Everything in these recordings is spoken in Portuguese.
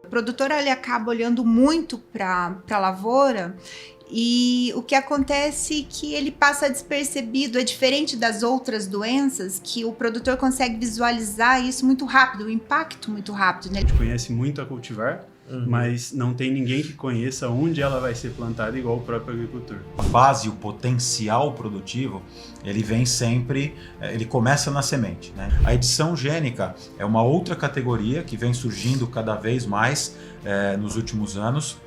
O produtor ele acaba olhando muito para a lavoura e o que acontece é que ele passa despercebido, é diferente das outras doenças, que o produtor consegue visualizar isso muito rápido, o impacto muito rápido, né? A gente conhece muito a cultivar, mas não tem ninguém que conheça onde ela vai ser plantada igual o próprio agricultor. A base, o potencial produtivo, ele vem sempre, ele começa na semente, né? A edição gênica é uma outra categoria que vem surgindo cada vez mais nos últimos anos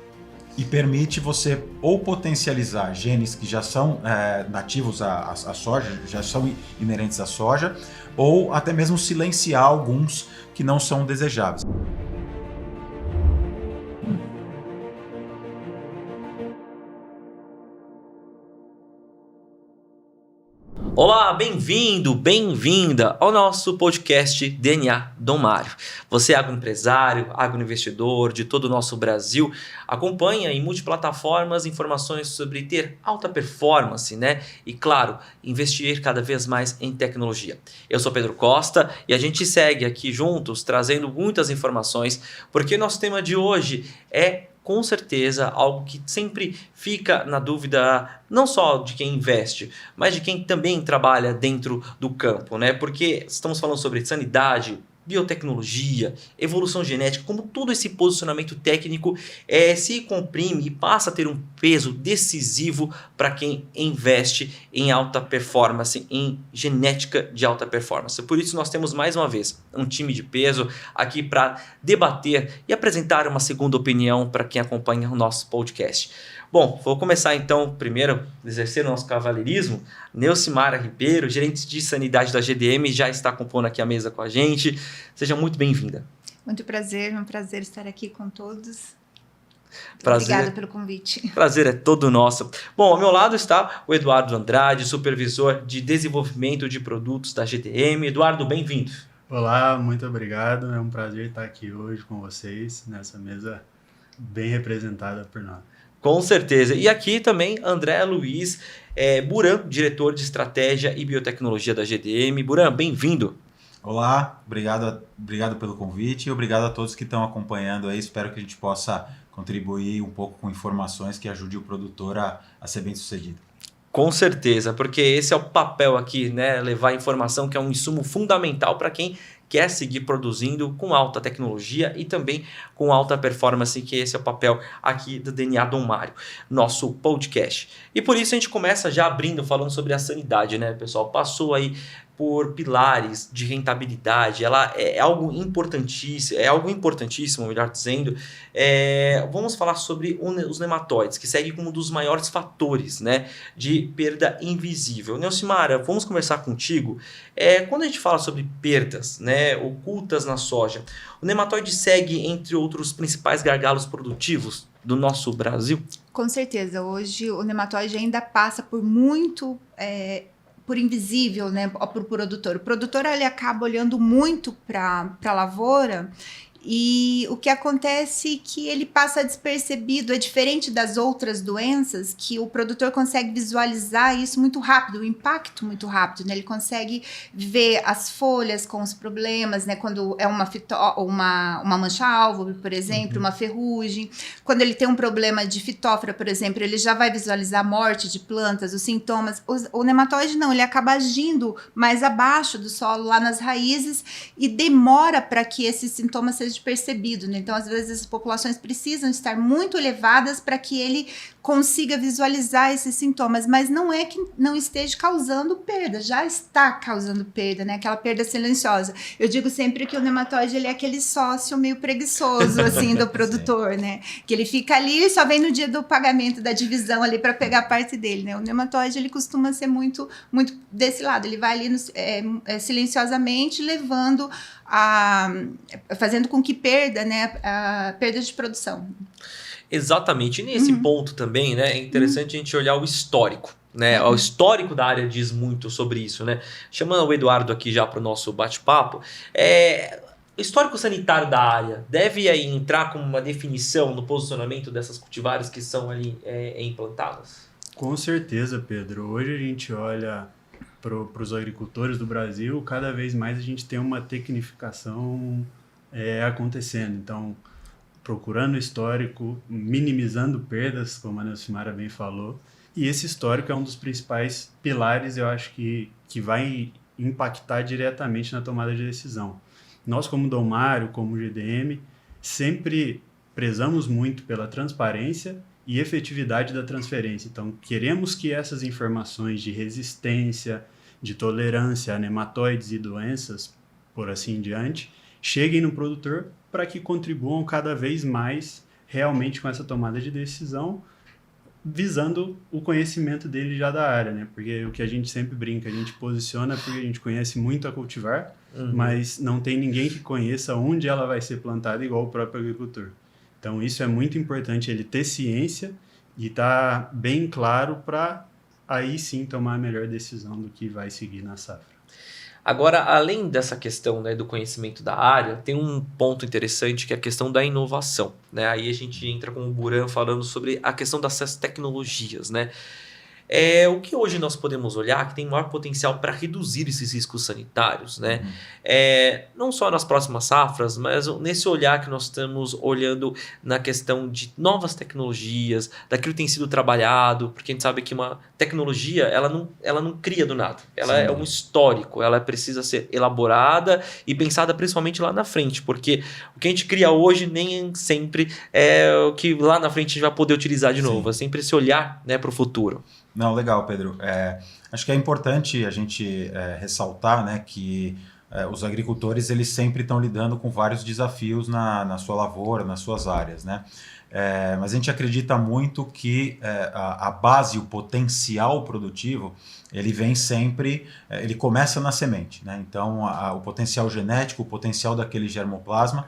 e permite você ou potencializar genes que já são nativos à soja, já são inerentes à soja, ou até mesmo silenciar alguns que não são desejáveis. Olá, bem-vindo, bem-vinda ao nosso podcast DNA Dom Mário. Você é agroempresário, agroinvestidor de todo o nosso Brasil, acompanha em multiplataformas informações sobre ter alta performance, né? E claro, investir cada vez mais em tecnologia. Eu sou Pedro Costa e a gente segue aqui juntos trazendo muitas informações, porque nosso tema de hoje é com certeza algo que sempre fica na dúvida, não só de quem investe, mas de quem também trabalha dentro do campo, né? Porque estamos falando sobre sanidade, biotecnologia, evolução genética, como todo esse posicionamento técnico se comprime e passa a ter um peso decisivo para quem investe em alta performance, em genética de alta performance. Por isso nós temos mais uma vez um time de peso aqui para debater e apresentar uma segunda opinião para quem acompanha o nosso podcast. Bom, vou começar então, primeiro, exercer o nosso cavalheirismo. Neucimara Ribeiro, gerente de sanidade da GDM, já está compondo aqui a mesa com a gente. Seja muito bem-vinda. Muito prazer, é um prazer estar aqui com todos. Prazer. Obrigada pelo convite. Prazer é todo nosso. Bom, ao meu lado está o Eduardo Andrade, supervisor de desenvolvimento de produtos da GDM. Eduardo, bem-vindo. Olá, muito obrigado. É um prazer estar aqui hoje com vocês, nessa mesa bem representada por nós. Com certeza. E aqui também André Luiz Buran, diretor de estratégia e biotecnologia da GDM. Buran, bem-vindo. Olá, obrigado pelo convite e obrigado a todos que estão acompanhando aí. Espero que a gente possa contribuir um pouco com informações que ajude o produtor a ser bem sucedido. Com certeza, porque esse é o papel aqui, né? Levar informação que é um insumo fundamental para quem quer seguir produzindo com alta tecnologia e também com alta performance, que esse é o papel aqui do DNA Dom Mário, nosso podcast. E por isso a gente começa já abrindo, falando sobre a sanidade, né, pessoal? Passou aí por pilares de rentabilidade, ela é algo importantíssimo, melhor dizendo. Vamos falar sobre os nematóides, que segue como um dos maiores fatores, né, de perda invisível. Neucimara, vamos conversar contigo. Quando a gente fala sobre perdas, né, ocultas na soja, o nematóide segue entre outros principais gargalos produtivos do nosso Brasil? Com certeza, hoje o nematóide ainda passa por muito... por invisível, né, para o produtor. O produtor ele acaba olhando muito para a lavoura e o que acontece é que ele passa despercebido, é diferente das outras doenças, que o produtor consegue visualizar isso muito rápido, o impacto muito rápido, né? Ele consegue ver as folhas com os problemas, né? Quando é uma mancha-alvo, por exemplo, uma ferrugem. Quando ele tem um problema de fitófora, por exemplo, ele já vai visualizar a morte de plantas, os sintomas. O nematóide não, ele acaba agindo mais abaixo do solo, lá nas raízes, e demora para que esses sintomas sejam percebido, né? Então, às vezes, as populações precisam estar muito elevadas para que ele consiga visualizar esses sintomas, mas não é que não esteja causando perda, já está causando perda, né? Aquela perda silenciosa. Eu digo sempre que o nematóide ele é aquele sócio meio preguiçoso, assim, do produtor, né? Que ele fica ali e só vem no dia do pagamento da divisão ali para pegar a parte dele, né? O nematóide, ele costuma ser muito, muito desse lado, ele vai ali silenciosamente levando fazendo com que perda, né, a perda de produção. Exatamente. E nesse ponto também, né, é interessante a gente olhar o histórico. Né? O histórico da área diz muito sobre isso. Né? Chamando o Eduardo aqui já para o nosso bate-papo, o histórico sanitário da área deve aí entrar como uma definição no posicionamento dessas cultivares que são ali implantadas? Com certeza, Pedro. Hoje a gente olha para os agricultores do Brasil, cada vez mais a gente tem uma tecnificação acontecendo. Então, procurando histórico, minimizando perdas, como a Nelcimara bem falou. E esse histórico é um dos principais pilares, eu acho que vai impactar diretamente na tomada de decisão. Nós, como Dom Mário, como GDM, sempre prezamos muito pela transparência e efetividade da transferência. Então, queremos que essas informações de resistência, de tolerância a nematóides e doenças, por assim em diante, cheguem no produtor para que contribuam cada vez mais realmente com essa tomada de decisão, visando o conhecimento dele já da área, né? Porque o que a gente sempre brinca, a gente posiciona porque a gente conhece muito a cultivar, mas não tem ninguém que conheça onde ela vai ser plantada igual o próprio agricultor. Então, isso é muito importante, ele ter ciência e estar bem claro para aí sim tomar a melhor decisão do que vai seguir na safra. Agora, além dessa questão, né, do conhecimento da área, tem um ponto interessante que é a questão da inovação, né? Aí a gente entra com o Buran falando sobre a questão dessas tecnologias, né? O que hoje nós podemos olhar que tem maior potencial para reduzir esses riscos sanitários, né? Não só nas próximas safras, mas nesse olhar que nós estamos olhando na questão de novas tecnologias, daquilo que tem sido trabalhado, porque a gente sabe que uma tecnologia, ela não cria do nada, ela é um histórico, ela precisa ser elaborada e pensada principalmente lá na frente, porque o que a gente cria hoje nem sempre é o que lá na frente a gente vai poder utilizar de novo, é sempre esse olhar, né, para o futuro. Não, legal, Pedro. Acho que é importante a gente ressaltar, né, que os agricultores eles sempre estão lidando com vários desafios na sua lavoura, nas suas áreas, né? Mas a gente acredita muito que a base, o potencial produtivo, ele vem sempre, ele começa na semente, né? Então, o potencial genético, o potencial daquele germoplasma,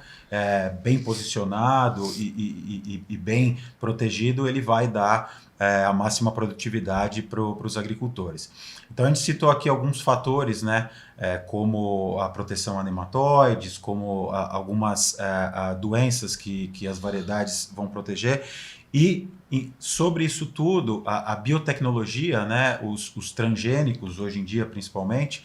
bem posicionado e bem protegido, ele vai dar a máxima produtividade para os agricultores. Então a gente citou aqui alguns fatores, né, como a proteção a nematóides, como algumas doenças que as variedades vão proteger, e sobre isso tudo, a biotecnologia, né, os transgênicos hoje em dia principalmente,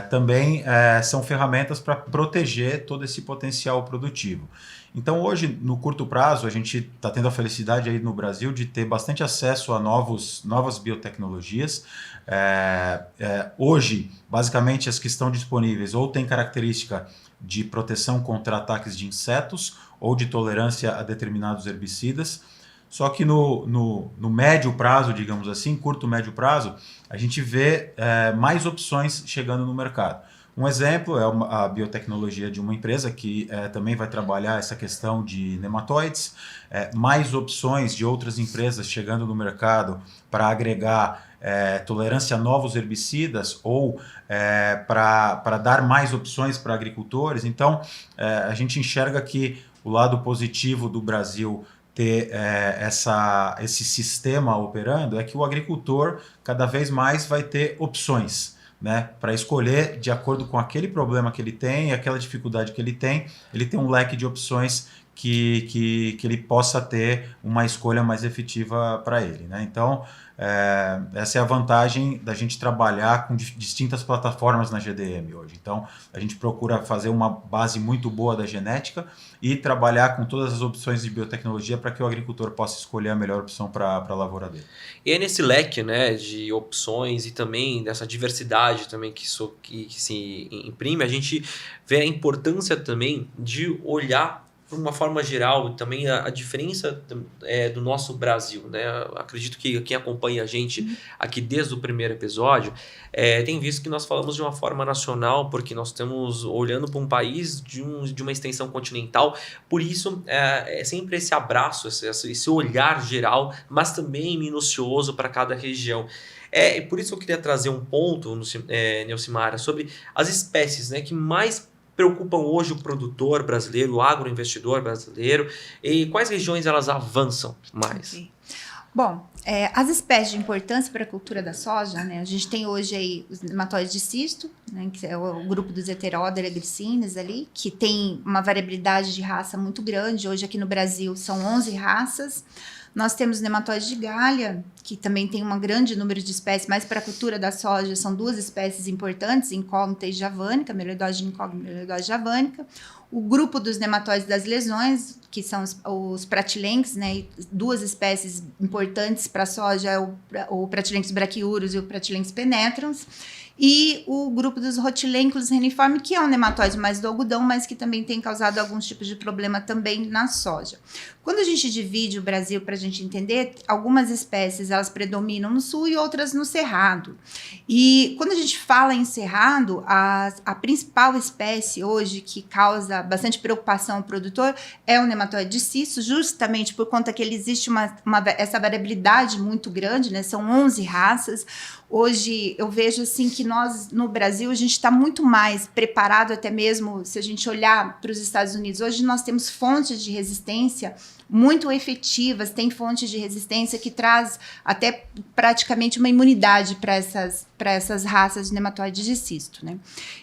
também são ferramentas para proteger todo esse potencial produtivo. Então hoje, no curto prazo, a gente está tendo a felicidade aí no Brasil de ter bastante acesso a novas biotecnologias. Hoje, basicamente, as que estão disponíveis ou têm característica de proteção contra ataques de insetos ou de tolerância a determinados herbicidas. Só que no médio prazo, digamos assim, curto médio prazo, a gente vê mais opções chegando no mercado. Um exemplo é a biotecnologia de uma empresa que também vai trabalhar essa questão de nematóides, mais opções de outras empresas chegando no mercado para agregar tolerância a novos herbicidas ou para dar mais opções para agricultores. Então, a gente enxerga que o lado positivo do Brasil ter esse sistema operando é que o agricultor cada vez mais vai ter opções, né, para escolher de acordo com aquele problema que ele tem, aquela dificuldade que ele tem um leque de opções que ele possa ter uma escolha mais efetiva para ele, né? Então, essa é a vantagem da gente trabalhar com distintas plataformas na GDM hoje. Então, a gente procura fazer uma base muito boa da genética e trabalhar com todas as opções de biotecnologia para que o agricultor possa escolher a melhor opção para a lavoura dele. E é nesse leque, né, de opções e também dessa diversidade também que se imprime, a gente vê a importância também de olhar de uma forma geral, também a diferença do nosso Brasil, né? Acredito que quem acompanha a gente aqui desde o primeiro episódio tem visto que nós falamos de uma forma nacional, porque nós estamos olhando para um país de uma extensão continental, por isso é sempre esse abraço, esse olhar geral, mas também minucioso para cada região. E por isso eu queria trazer um ponto, Nelcimara, sobre as espécies, né, que mais preocupam hoje o produtor brasileiro, o agroinvestidor brasileiro, e quais regiões elas avançam mais? Okay. Bom, as espécies de importância para a cultura da soja, né, a gente tem hoje aí os nematóides de cisto, né, que é o grupo dos Heterodera glycines ali, que tem uma variabilidade de raça muito grande. Hoje aqui no Brasil são 11 raças. Nós temos nematóide de galha, que também tem um grande número de espécies, mas para a cultura da soja são 2 espécies importantes, incógnita e javânica, Melioidosa incógnita e Melioidosa javanica. O grupo dos nematóides das lesões, que são os Pratylenchus, né? 2 espécies importantes para a soja, é o Pratylenchus brachiurus e o Pratylenchus penetrans. E o grupo dos Rhotilenchus reniforme, que é um nematóide mais do algodão, mas que também tem causado alguns tipos de problema também na soja. Quando a gente divide o Brasil para a gente entender, algumas espécies elas predominam no sul e outras no cerrado. E quando a gente fala em cerrado, a principal espécie hoje que causa bastante preocupação ao produtor é o nematóide de cisto, justamente por conta que ele existe essa variabilidade muito grande, né? São 11 raças. Hoje eu vejo assim que nós no Brasil a gente está muito mais preparado, até mesmo se a gente olhar para os Estados Unidos. Hoje nós temos fontes de resistência muito efetivas, tem fontes de resistência que traz até praticamente uma imunidade para essas raças de nematóides de cisto, né?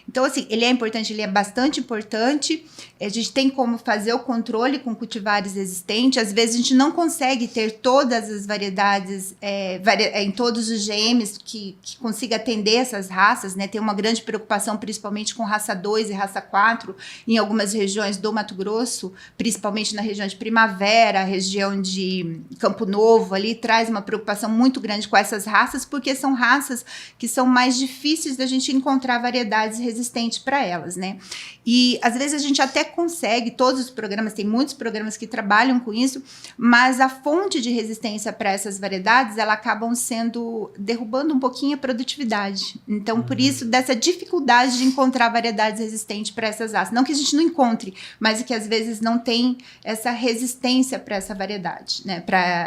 Então, assim, ele é importante, ele é bastante importante. A gente tem como fazer o controle com cultivares existentes. Às vezes a gente não consegue ter todas as variedades em todos os GMs que consiga atender essas raças, né? Tem uma grande preocupação, principalmente com raça 2 e raça 4, em algumas regiões do Mato Grosso, principalmente na região de Primavera, a região de Campo Novo, ali traz uma preocupação muito grande com essas raças, porque são raças que são mais difíceis da gente encontrar variedades resistentes para elas, né? E às vezes a gente até consegue, todos os programas, tem muitos programas que trabalham com isso, mas a fonte de resistência para essas variedades, ela acabam derrubando um pouquinho a produtividade. Então, por isso, dessa dificuldade de encontrar variedades resistentes para essas raças. Não que a gente não encontre, mas que às vezes não tem essa resistência para essa variedade, né?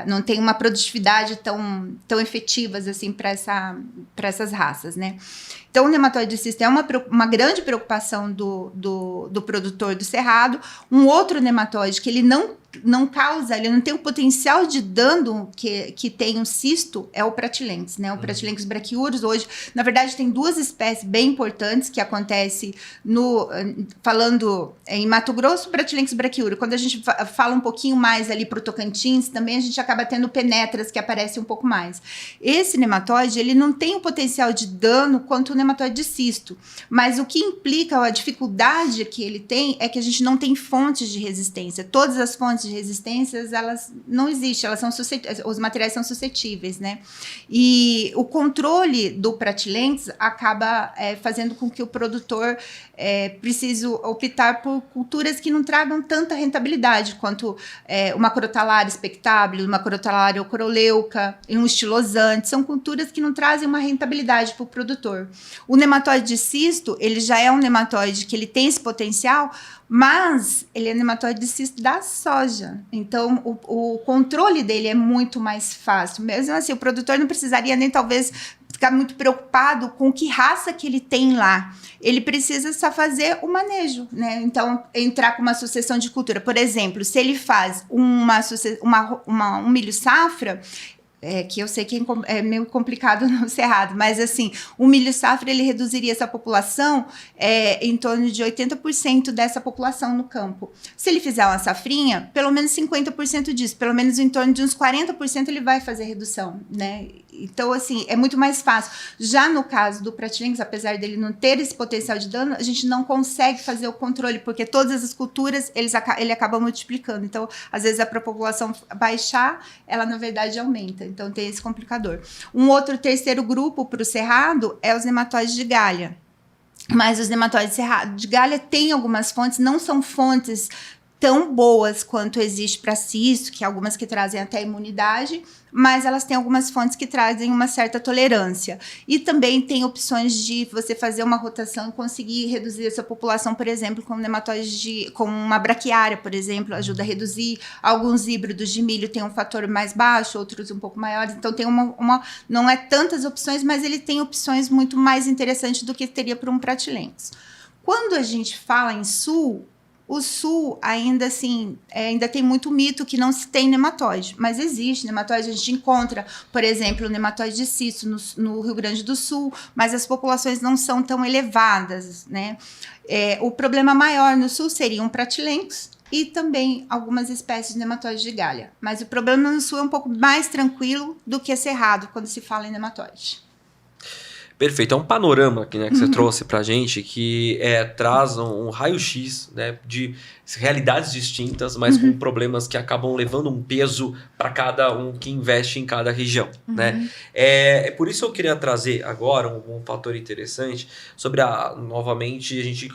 Não tem uma produtividade tão efetivas assim para essas raças, né? Então, o nematóide de cisto é uma grande preocupação do produtor do cerrado. Um outro nematóide que ele não causa, ele não tem o potencial de dano que tem um cisto, é o Pratylenchus, né? O Pratylenchus brachiurus, hoje, na verdade, tem 2 espécies bem importantes que acontecem falando em Mato Grosso, Pratylenchus brachiurus. Quando a gente fala um pouquinho mais ali para o Tocantins, também a gente acaba tendo penetras que aparecem um pouco mais. Esse nematóide, ele não tem o potencial de dano quanto o nematóide de cisto, mas o que implica a dificuldade que ele tem é que a gente não tem fontes de resistência. Todas as fontes de resistências, elas não existem, os materiais são suscetíveis, né? E o controle do Pratylenchus acaba fazendo com que o produtor precise optar por culturas que não tragam tanta rentabilidade quanto uma Crotalaria spectabile, uma Crotalaria ocoroleuca e um estilosante. São culturas que não trazem uma rentabilidade para o produtor. O nematóide de cisto, ele já é um nematóide que ele tem esse potencial, mas ele é nematóide de cisto da soja. Então, o controle dele é muito mais fácil. Mesmo assim, o produtor não precisaria nem talvez ficar muito preocupado com que raça que ele tem lá. Ele precisa só fazer o manejo, né? Então, entrar com uma sucessão de cultura. Por exemplo, se ele faz um milho safra, que eu sei que é meio complicado no cerrado, mas assim, o milho safra, ele reduziria essa população em torno de 80% dessa população no campo. Se ele fizer uma safrinha, pelo menos 50% disso, pelo menos em torno de uns 40% ele vai fazer redução, né? Então, assim, é muito mais fácil. Já no caso do Pratylenchus, apesar dele não ter esse potencial de dano, a gente não consegue fazer o controle, porque todas as culturas, ele acaba multiplicando. Então, às vezes, para a população baixar, ela, na verdade, aumenta. Então, tem esse complicador. Um outro terceiro grupo para o cerrado é os nematóides de galha. Mas os nematóides de galha têm algumas fontes, não são fontes tão boas quanto existe para cisto, que algumas que trazem até imunidade, mas elas têm algumas fontes que trazem uma certa tolerância. E também tem opções de você fazer uma rotação e conseguir reduzir essa população, por exemplo, com nematóides com uma braquiária, por exemplo, ajuda a reduzir. Alguns híbridos de milho têm um fator mais baixo, outros um pouco maiores. Então, tem não é tantas opções, mas ele tem opções muito mais interessantes do que teria para um Pratylenchus. Quando a gente fala em sul, o sul ainda assim, ainda tem muito mito que não se tem nematóide, mas existe nematóide. A gente encontra, por exemplo, o nematóide de cisto no Rio Grande do Sul, mas as populações não são tão elevadas, né? O problema maior no sul seria um Pratylenchus, e também algumas espécies de nematóide de galha. Mas o problema no sul é um pouco mais tranquilo do que cerrado quando se fala em nematóide. Perfeito, é um panorama aqui, né, que você trouxe pra gente que traz um raio-x, né, de realidades distintas, mas com problemas que acabam levando um peso para cada um que investe em cada região. Né? Por isso eu queria trazer agora um fator interessante sobre novamente a gente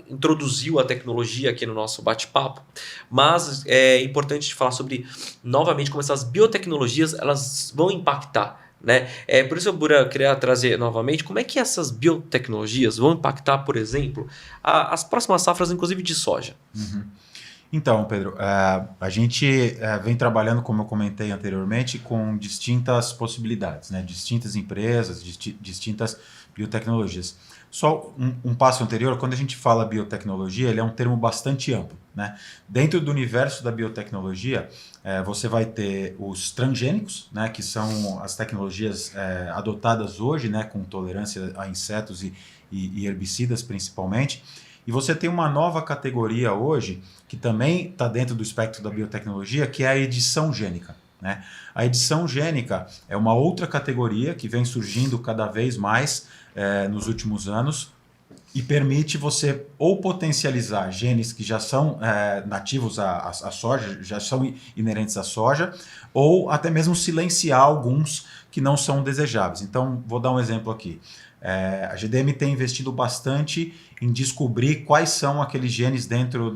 introduziu a tecnologia aqui no nosso bate-papo, mas é importante falar sobre novamente como essas biotecnologias elas vão impactar. Né? Por isso eu queria trazer novamente como é que essas biotecnologias vão impactar, por exemplo, as próximas safras, inclusive de soja. Então, Pedro, a gente vem trabalhando, como eu comentei anteriormente, com distintas possibilidades, né? Distintas empresas, distintas biotecnologias. Só um passo anterior, quando a gente fala biotecnologia, ele é um termo bastante amplo. Né? Dentro do universo da biotecnologia, você vai ter os transgênicos, né? Que são as tecnologias adotadas hoje, né? Com tolerância a insetos e herbicidas principalmente. E você tem uma nova categoria hoje, que também está dentro do espectro da biotecnologia, que é a edição gênica. Né? A edição gênica é uma outra categoria que vem surgindo cada vez mais nos últimos anos e permite você ou potencializar genes que já são nativos à soja, já são inerentes à soja, ou até mesmo silenciar alguns que não são desejáveis. Então, vou dar um exemplo aqui. A GDM tem investido bastante em descobrir quais são aqueles genes dentro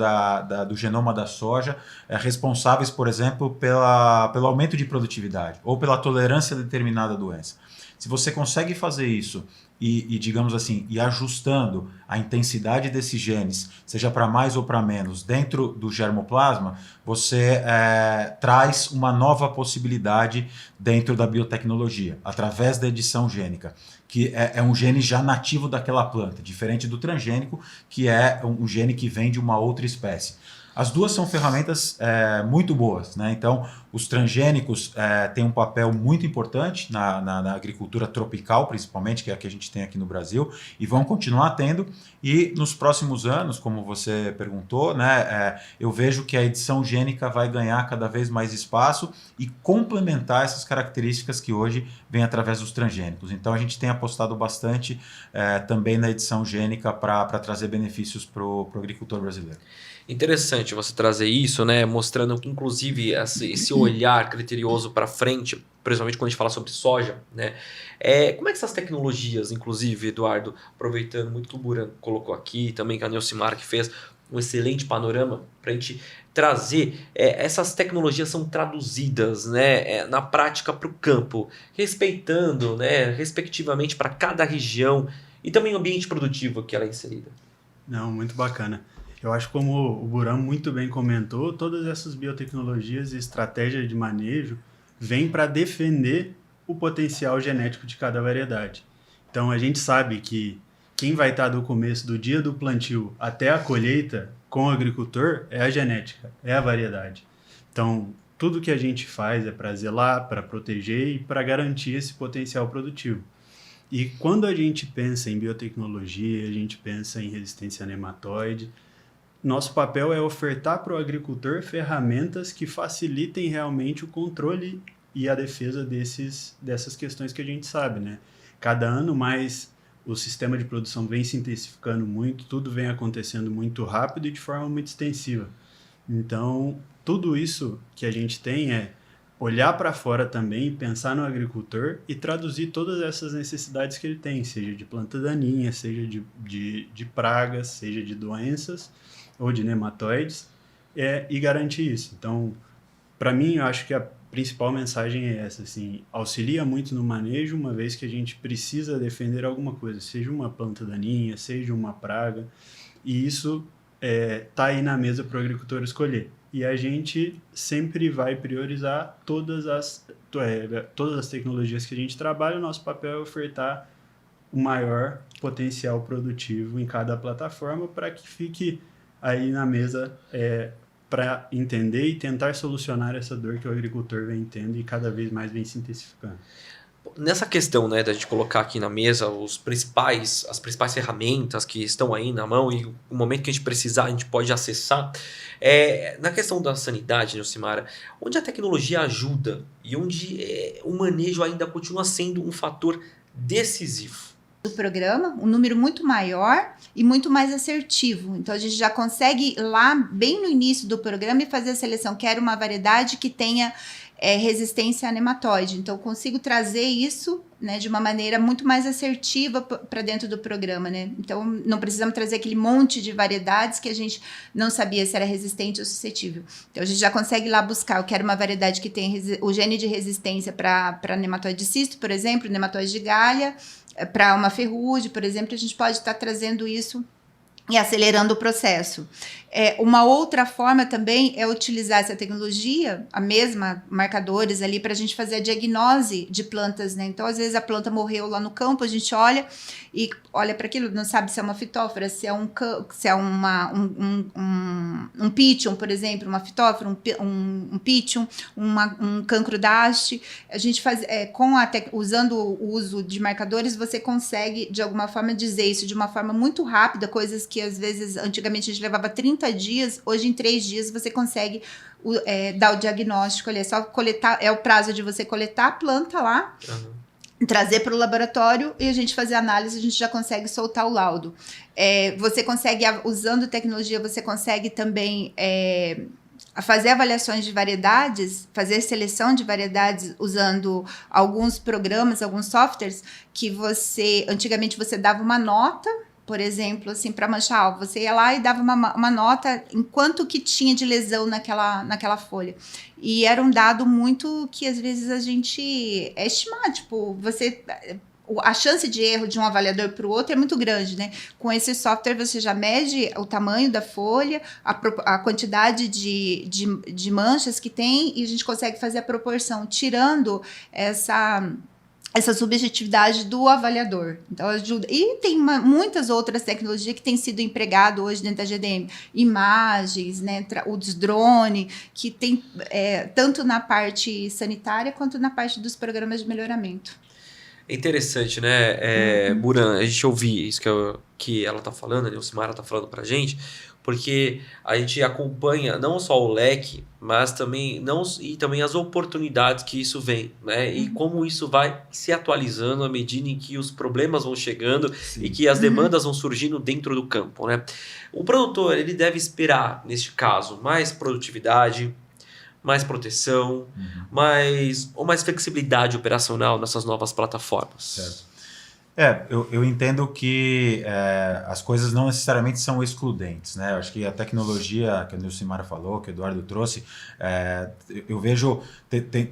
do genoma da soja responsáveis, por exemplo, pelo aumento de produtividade ou pela tolerância a determinada doença. Se você consegue fazer isso e digamos assim, e ajustando a intensidade desses genes, seja para mais ou para menos, dentro do germoplasma, você traz uma nova possibilidade dentro da biotecnologia, através da edição gênica, que é um gene já nativo daquela planta, diferente do transgênico, que é um gene que vem de uma outra espécie. As duas são ferramentas muito boas, né? Então, os transgênicos têm um papel muito importante na agricultura tropical, principalmente, que é a que a gente tem aqui no Brasil, e vão continuar tendo. E nos próximos anos, como você perguntou, né, eu vejo que a edição gênica vai ganhar cada vez mais espaço e complementar essas características que hoje vêm através dos transgênicos. Então, a gente tem apostado bastante também na edição gênica para trazer benefícios para o agricultor brasileiro. Interessante você trazer isso, né? Mostrando que, inclusive, esse olhar criterioso para frente, principalmente quando a gente fala sobre soja, né? Como é que essas tecnologias, inclusive, Eduardo, aproveitando muito que o Buran colocou aqui, também que a Nilcimar que fez um excelente panorama para a gente trazer, essas tecnologias são traduzidas, né, na prática para o campo, respeitando, né, respectivamente para cada região e também o ambiente produtivo que ela é inserida. Não, muito bacana. Eu acho, como o Buran muito bem comentou, todas essas biotecnologias e estratégias de manejo vêm para defender o potencial genético de cada variedade. Então, a gente sabe que quem vai estar do começo do dia do plantio até a colheita com o agricultor é a genética, é a variedade. Então, tudo que a gente faz é para zelar, para proteger e para garantir esse potencial produtivo. E quando a gente pensa em biotecnologia, a gente pensa em resistência a nematóide, nosso papel é ofertar para o agricultor ferramentas que facilitem realmente o controle e a defesa dessas questões que a gente sabe, né? Cada ano mais o sistema de produção vem se intensificando muito, tudo vem acontecendo muito rápido e de forma muito extensiva. Então, tudo isso que a gente tem é olhar para fora também, pensar no agricultor e traduzir todas essas necessidades que ele tem, seja de planta daninha, seja de pragas, seja de doenças ou de nematóides, e garantir isso. Então, para mim, eu acho que a principal mensagem é essa, assim, auxilia muito no manejo, uma vez que a gente precisa defender alguma coisa, seja uma planta daninha, seja uma praga, e isso está aí na mesa para o agricultor escolher. E a gente sempre vai priorizar todas as tecnologias que a gente trabalha, o nosso papel é ofertar o maior potencial produtivo em cada plataforma para que fique aí na mesa para entender e tentar solucionar essa dor que o agricultor vem tendo e cada vez mais vem se intensificando. Nessa questão, né, da gente colocar aqui na mesa as principais ferramentas que estão aí na mão e o momento que a gente precisar, a gente pode acessar. Na questão da sanidade, Nilcimara, onde a tecnologia ajuda e onde o manejo ainda continua sendo um fator decisivo? Do programa, um número muito maior e muito mais assertivo. Então, a gente já consegue ir lá, bem no início do programa, e fazer a seleção. Quero uma variedade que tenha resistência a nematóide. Então, eu consigo trazer isso, né, de uma maneira muito mais assertiva para dentro do programa, né? Então, não precisamos trazer aquele monte de variedades que a gente não sabia se era resistente ou suscetível. Então, a gente já consegue ir lá buscar. Eu quero uma variedade que tenha o gene de resistência para nematóide cisto, por exemplo, nematóide de galha, para uma ferrugem, por exemplo. A gente pode estar trazendo isso e acelerando o processo. Uma outra forma também é utilizar essa tecnologia, a mesma, marcadores ali, para a gente fazer a diagnose de plantas, né? Então, às vezes, a planta morreu lá no campo, a gente olha para aquilo, não sabe se é uma fitófora, se é um pitchum, por exemplo, uma fitófora, um pitchum, um cancro da haste. A gente faz, usando o uso de marcadores, você consegue, de alguma forma, dizer isso de uma forma muito rápida, coisas que, às vezes, antigamente a gente levava 30 dias, hoje em 3 dias você consegue dar o diagnóstico ali. É só coletar, é o prazo de você coletar a planta lá, trazer para o laboratório e a gente fazer a análise, a gente já consegue soltar o laudo. Você consegue, usando tecnologia, você consegue também fazer avaliações de variedades, fazer seleção de variedades usando alguns programas, alguns softwares que antigamente você dava uma nota, por exemplo, assim, para manchar, você ia lá e dava uma nota em quanto que tinha de lesão naquela folha. E era um dado muito que, às vezes, a gente estimar, tipo, a chance de erro de um avaliador para o outro é muito grande, né? Com esse software, você já mede o tamanho da folha, a quantidade de manchas que tem, e a gente consegue fazer a proporção, tirando essa subjetividade do avaliador. Então, ajuda. E tem muitas outras tecnologias que têm sido empregadas hoje dentro da GDM. Imagens, né, os drone, que tem tanto na parte sanitária quanto na parte dos programas de melhoramento. É interessante, né, Buran, a gente ouvir isso que ela está falando, a Nilcimara está falando para a gente, porque a gente acompanha não só o leque, mas também, também as oportunidades que isso vem, né? E como isso vai se atualizando à medida em que os problemas vão chegando. Sim. E que as demandas vão surgindo dentro do campo, né? O produtor, ele deve esperar, neste caso, mais produtividade, mais proteção, mais flexibilidade operacional nessas novas plataformas. Certo. Eu entendo que as coisas não necessariamente são excludentes, né? Eu acho que a tecnologia que a Nilcimara falou, que o Eduardo trouxe, eu vejo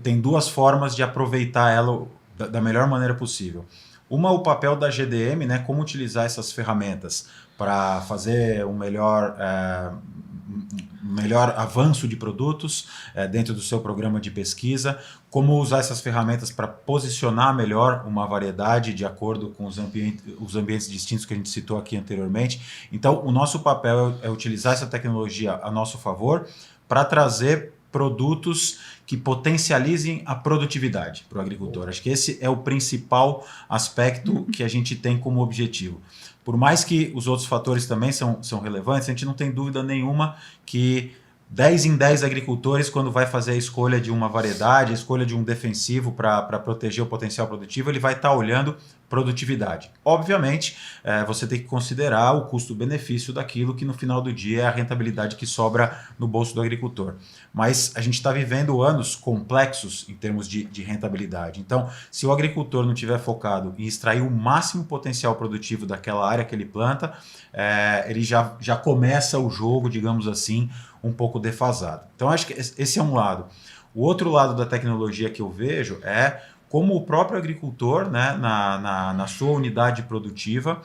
tem 2 formas de aproveitar ela da melhor maneira possível. Uma, o papel da GDM, né? Como utilizar essas ferramentas para fazer um melhor avanço de produtos dentro do seu programa de pesquisa, como usar essas ferramentas para posicionar melhor uma variedade de acordo com os ambientes distintos que a gente citou aqui anteriormente. Então, o nosso papel é utilizar essa tecnologia a nosso favor para trazer produtos que potencializem a produtividade para o agricultor. Acho que esse é o principal aspecto que a gente tem como objetivo. Por mais que os outros fatores também são relevantes, a gente não tem dúvida nenhuma que 10 em 10 agricultores, quando vai fazer a escolha de uma variedade, a escolha de um defensivo para proteger o potencial produtivo, ele vai estar olhando produtividade. Obviamente, você tem que considerar o custo-benefício daquilo que no final do dia é a rentabilidade que sobra no bolso do agricultor. Mas a gente está vivendo anos complexos em termos de rentabilidade. Então, se o agricultor não estiver focado em extrair o máximo potencial produtivo daquela área que ele planta, ele já começa o jogo, digamos assim, um pouco defasado. Então, acho que esse é um lado. O outro lado da tecnologia que eu vejo é como o próprio agricultor, né, na sua unidade produtiva,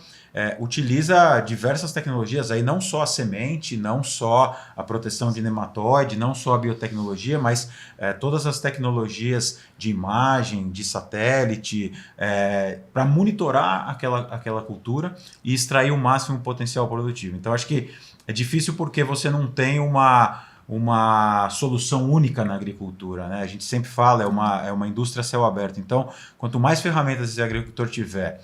utiliza diversas tecnologias, aí não só a semente, não só a proteção de nematóide, não só a biotecnologia, mas todas as tecnologias de imagem, de satélite, para monitorar aquela cultura e extrair o máximo potencial produtivo. Então, acho que é difícil porque você não tem uma uma solução única na agricultura, né? A gente sempre fala, é uma indústria a céu aberto. Então, quanto mais ferramentas esse agricultor tiver,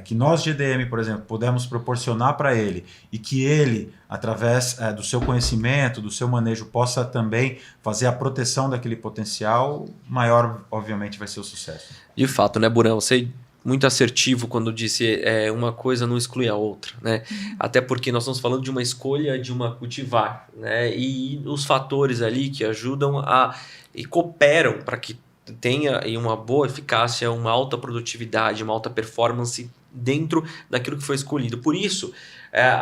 que nós de EDM, por exemplo, podemos proporcionar para ele e que ele, através do seu conhecimento, do seu manejo, possa também fazer a proteção daquele potencial, maior, obviamente, vai ser o sucesso. De fato, né, Burão? Você muito assertivo quando disse uma coisa não exclui a outra, né? Até porque nós estamos falando de uma escolha de uma cultivar, né? E os fatores ali que ajudam e cooperam para que tenha uma boa eficácia, uma alta produtividade, uma alta performance dentro daquilo que foi escolhido. Por isso,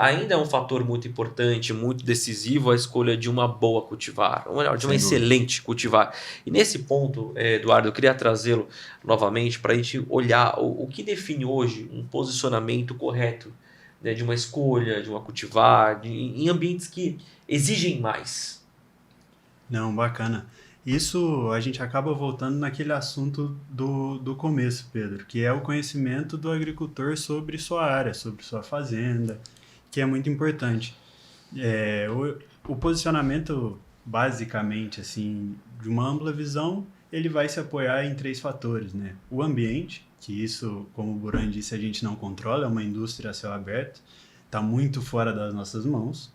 ainda é um fator muito importante, muito decisivo a escolha de uma boa cultivar, ou melhor, de uma excelente cultivar. E nesse ponto, Eduardo, eu queria trazê-lo novamente para a gente olhar o que define hoje um posicionamento correto, né, de uma escolha, de uma cultivar, em ambientes que exigem mais. Não, bacana. Isso a gente acaba voltando naquele assunto do começo, Pedro, que é o conhecimento do agricultor sobre sua área, sobre sua fazenda, que é muito importante. O posicionamento, basicamente, assim, de uma ampla visão, ele vai se apoiar em 3 fatores, né? O ambiente, que isso, como o Buran disse, a gente não controla, é uma indústria a céu aberto, está muito fora das nossas mãos.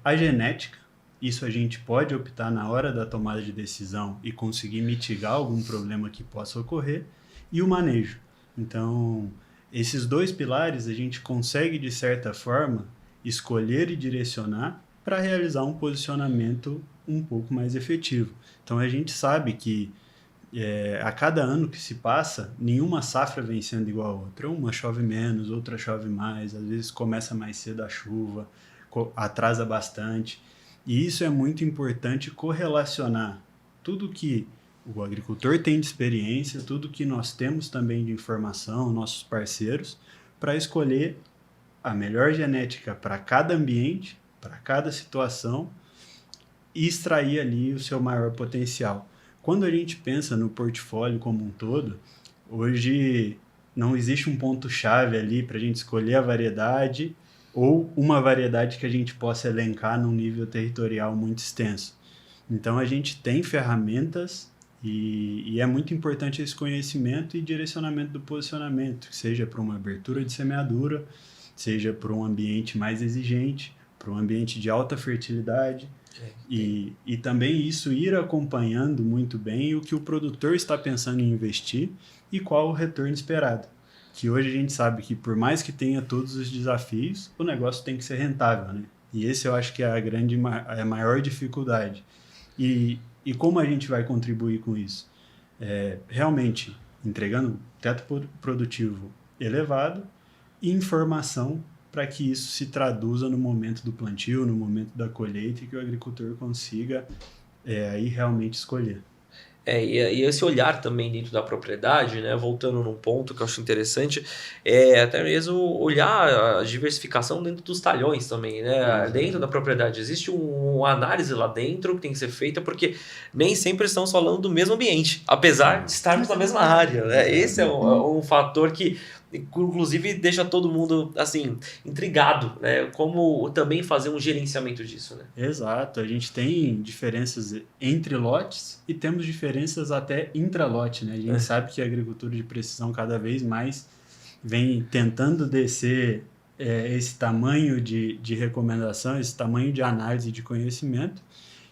A genética, isso a gente pode optar na hora da tomada de decisão e conseguir mitigar algum problema que possa ocorrer, e o manejo. Então, esses 2 pilares a gente consegue, de certa forma, escolher e direcionar para realizar um posicionamento um pouco mais efetivo. Então, a gente sabe que a cada ano que se passa, nenhuma safra vem sendo igual a outra. Uma chove menos, outra chove mais, às vezes começa mais cedo a chuva, atrasa bastante. E isso é muito importante correlacionar tudo que o agricultor tem de experiência, tudo que nós temos também de informação, nossos parceiros, para escolher a melhor genética para cada ambiente, para cada situação e extrair ali o seu maior potencial. Quando a gente pensa no portfólio como um todo, hoje não existe um ponto-chave ali para a gente escolher a variedade ou uma variedade que a gente possa elencar num nível territorial muito extenso. Então, a gente tem ferramentas e é muito importante esse conhecimento e direcionamento do posicionamento, seja para uma abertura de semeadura, seja para um ambiente mais exigente, para um ambiente de alta fertilidade, e também isso ir acompanhando muito bem o que o produtor está pensando em investir e qual o retorno esperado. Que hoje a gente sabe que por mais que tenha todos os desafios, o negócio tem que ser rentável, né? E esse eu acho que é a maior dificuldade. E como a gente vai contribuir com isso? Realmente entregando teto produtivo elevado e informação para que isso se traduza no momento do plantio, no momento da colheita, e que o agricultor consiga aí realmente escolher. E esse olhar também dentro da propriedade, né, voltando num ponto que eu acho interessante, até mesmo olhar a diversificação dentro dos talhões também, né? Dentro da propriedade existe uma análise lá dentro que tem que ser feita, porque nem sempre estamos falando do mesmo ambiente, apesar de estarmos na mesma área, né? Esse é um fator que inclusive deixa todo mundo assim intrigado, né? Como também fazer um gerenciamento disso, né? Exato, a gente tem diferenças entre lotes e temos diferenças até intra-lote, né? A gente sabe que a agricultura de precisão cada vez mais vem tentando descer esse tamanho de recomendação, esse tamanho de análise de conhecimento,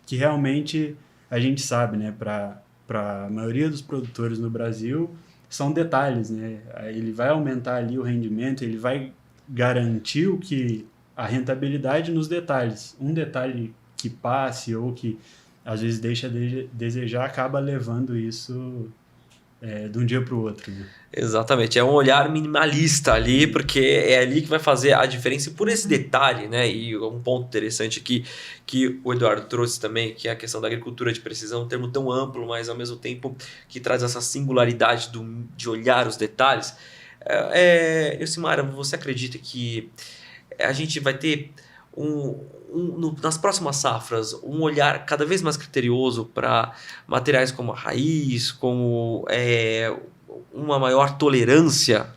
que realmente a gente sabe, né? Para a maioria dos produtores no Brasil, são detalhes, né? Ele vai aumentar ali o rendimento, ele vai garantir a rentabilidade nos detalhes. Um detalhe que passe ou que às vezes deixa de desejar acaba levando isso de um dia para o outro, né? Exatamente, é um olhar minimalista ali, porque é ali que vai fazer a diferença. E por esse detalhe, né, e um ponto interessante aqui que o Eduardo trouxe também, que é a questão da agricultura de precisão, um termo tão amplo, mas ao mesmo tempo que traz essa singularidade de olhar os detalhes. Elcimara, você acredita que a gente vai ter nas próximas safras um olhar cada vez mais criterioso para materiais como a raiz, como uma maior tolerância,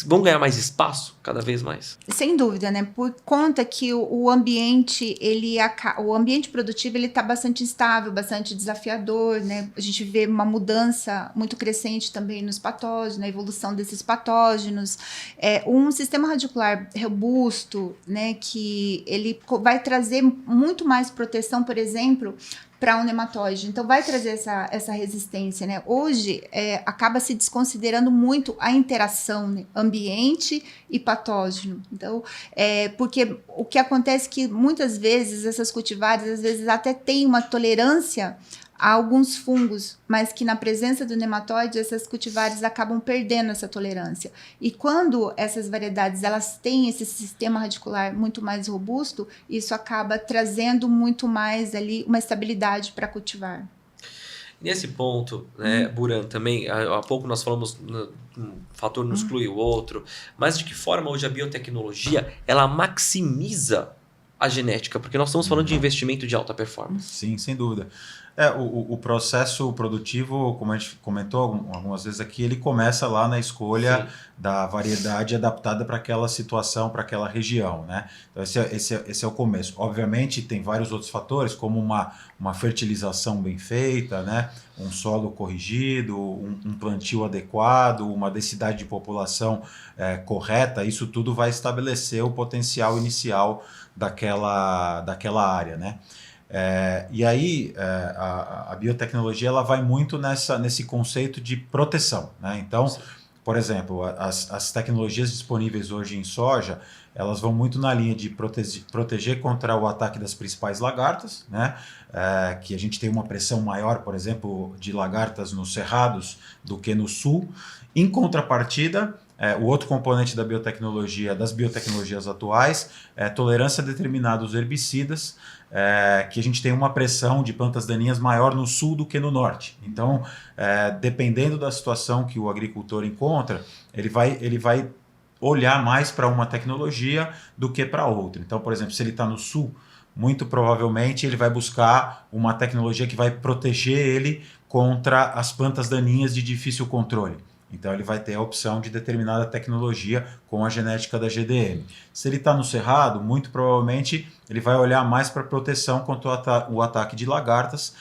vão ganhar mais espaço cada vez mais? Sem dúvida, né? Por conta que o ambiente, o ambiente produtivo, ele está bastante instável, bastante desafiador, né? A gente vê uma mudança muito crescente também nos patógenos, na evolução desses patógenos. Um sistema radicular robusto, né? Que ele vai trazer muito mais proteção, por exemplo, para um nematóide. Então, vai trazer essa resistência, né? Hoje, acaba se desconsiderando muito a interação, né? Ambiente e patógeno. Então, porque o que acontece é que, muitas vezes, essas cultivares, às vezes, até têm uma tolerância a alguns fungos, mas que na presença do nematóide, essas cultivares acabam perdendo essa tolerância. E quando essas variedades elas têm esse sistema radicular muito mais robusto, isso acaba trazendo muito mais ali uma estabilidade para cultivar. Nesse ponto, né, Buran, também, há pouco nós falamos, um fator não exclui o outro, mas de que forma hoje a biotecnologia, ela maximiza a genética? Porque nós estamos falando de investimento de alta performance. Sim, sem dúvida. O processo produtivo, como a gente comentou algumas vezes aqui, ele começa lá na escolha da variedade adaptada para aquela situação, para aquela região, né? Então esse é o começo. Obviamente tem vários outros fatores, como uma fertilização bem feita, né? Um solo corrigido, um plantio adequado, uma densidade de população correta. Isso tudo vai estabelecer o potencial inicial daquela área, né? E aí a biotecnologia ela vai muito nesse conceito de proteção, né? Então, por exemplo, as tecnologias disponíveis hoje em soja, elas vão muito na linha de proteger contra o ataque das principais lagartas, né? Que a gente tem uma pressão maior, por exemplo, de lagartas nos cerrados do que no sul. Em contrapartida, o outro componente das biotecnologias atuais é tolerância a determinados herbicidas, que a gente tem uma pressão de plantas daninhas maior no sul do que no norte. Então, dependendo da situação que o agricultor encontra, ele vai olhar mais para uma tecnologia do que para outra. Então, por exemplo, se ele está no sul, muito provavelmente ele vai buscar uma tecnologia que vai proteger ele contra as plantas daninhas de difícil controle. Então ele vai ter a opção de determinada tecnologia com a genética da GDM. Se ele está no cerrado, muito provavelmente ele vai olhar mais para proteção contra o ataque de lagartas,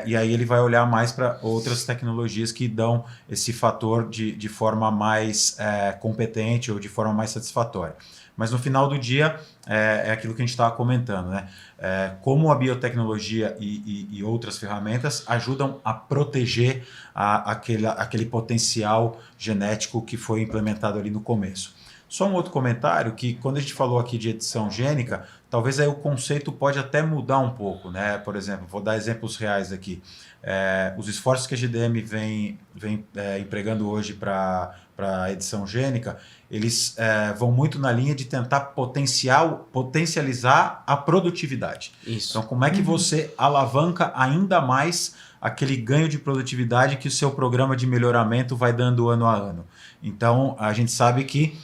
e aí ele vai olhar mais para outras tecnologias que dão esse fator de forma mais competente ou de forma mais satisfatória. Mas no final do dia é aquilo que a gente estava comentando, né? Como a biotecnologia e outras ferramentas ajudam a proteger aquele potencial genético que foi implementado ali no começo. Só um outro comentário, que quando a gente falou aqui de edição gênica, talvez aí o conceito pode até mudar um pouco, né? Por exemplo, vou dar exemplos reais aqui. Os esforços que a GDM vem empregando hoje para a edição gênica, eles vão muito na linha de tentar potencializar a produtividade. Isso. Então, como é que você alavanca ainda mais aquele ganho de produtividade que o seu programa de melhoramento vai dando ano a ano? Então, a gente sabe que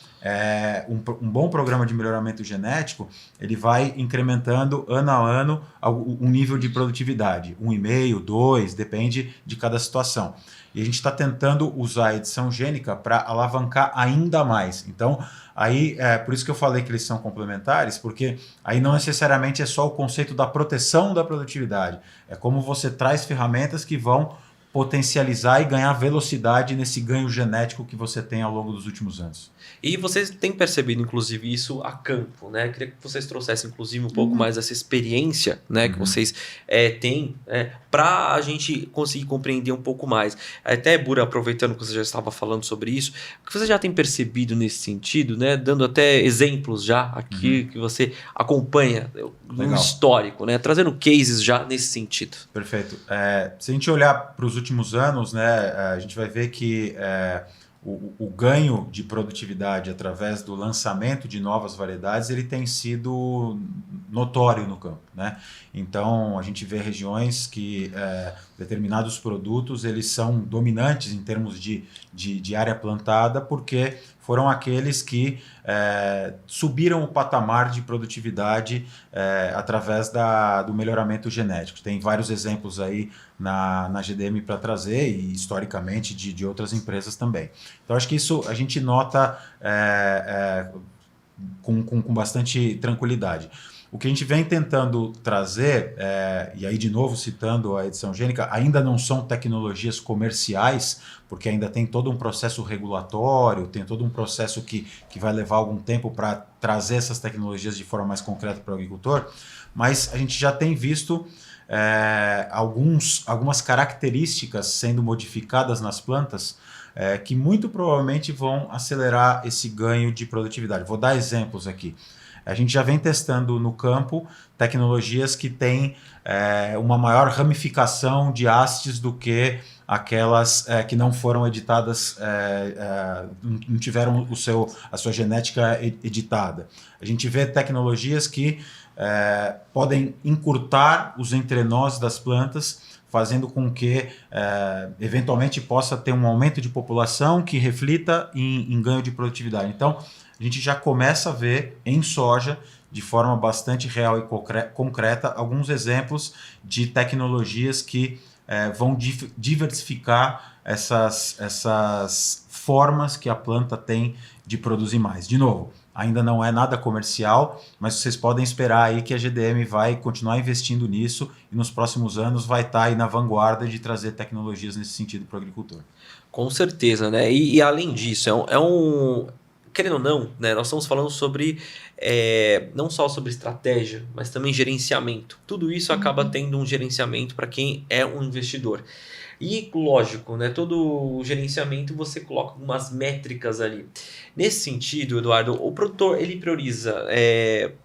um bom programa de melhoramento genético, ele vai incrementando ano a ano um nível de produtividade, 1,5, 2, depende de cada situação. E a gente está tentando usar a edição gênica para alavancar ainda mais. Então, aí por isso que eu falei que eles são complementares, porque aí não necessariamente é só o conceito da proteção da produtividade. É como você traz ferramentas que vão potencializar e ganhar velocidade nesse ganho genético que você tem ao longo dos últimos anos. E vocês têm percebido, inclusive, isso a campo, né? Queria que vocês trouxessem, inclusive, um pouco mais dessa experiência, né, que vocês têm, para a gente conseguir compreender um pouco mais. Até, Bura, aproveitando que você já estava falando sobre isso, o que você já tem percebido nesse sentido, né? Dando até exemplos já aqui que você acompanha no histórico, né? Trazendo cases já nesse sentido. Perfeito. Se a gente olhar para os últimos anos, né, a gente vai ver que o ganho de produtividade através do lançamento de novas variedades, ele tem sido notório no campo, né? Então a gente vê regiões que determinados produtos eles são dominantes em termos de área plantada porque foram aqueles que subiram o patamar de produtividade através do melhoramento genético. Tem vários exemplos aí na GDM para trazer e historicamente de outras empresas também. Então acho que isso a gente nota com bastante tranquilidade. O que a gente vem tentando trazer, e aí de novo citando a edição gênica, ainda não são tecnologias comerciais, porque ainda tem todo um processo regulatório, tem todo um processo que vai levar algum tempo para trazer essas tecnologias de forma mais concreta para o agricultor, mas a gente já tem visto algumas características sendo modificadas nas plantas que muito provavelmente vão acelerar esse ganho de produtividade. Vou dar exemplos aqui. A gente já vem testando no campo tecnologias que têm uma maior ramificação de hastes do que aquelas que não foram editadas, não tiveram a sua genética editada. A gente vê tecnologias que podem encurtar os entrenós das plantas, fazendo com que eventualmente possa ter um aumento de população que reflita em ganho de produtividade. Então, a gente já começa a ver em soja, de forma bastante real e concreta, alguns exemplos de tecnologias que vão diversificar essas formas que a planta tem de produzir mais. De novo, ainda não é nada comercial, mas vocês podem esperar aí que a GDM vai continuar investindo nisso e nos próximos anos vai estar aí na vanguarda de trazer tecnologias nesse sentido para o agricultor. Com certeza, né? E além disso, querendo ou não, né, nós estamos falando sobre não só sobre estratégia, mas também gerenciamento. Tudo isso acaba tendo um gerenciamento para quem é um investidor. E, lógico, né, todo o gerenciamento você coloca algumas métricas ali. Nesse sentido, Eduardo, o produtor ele prioriza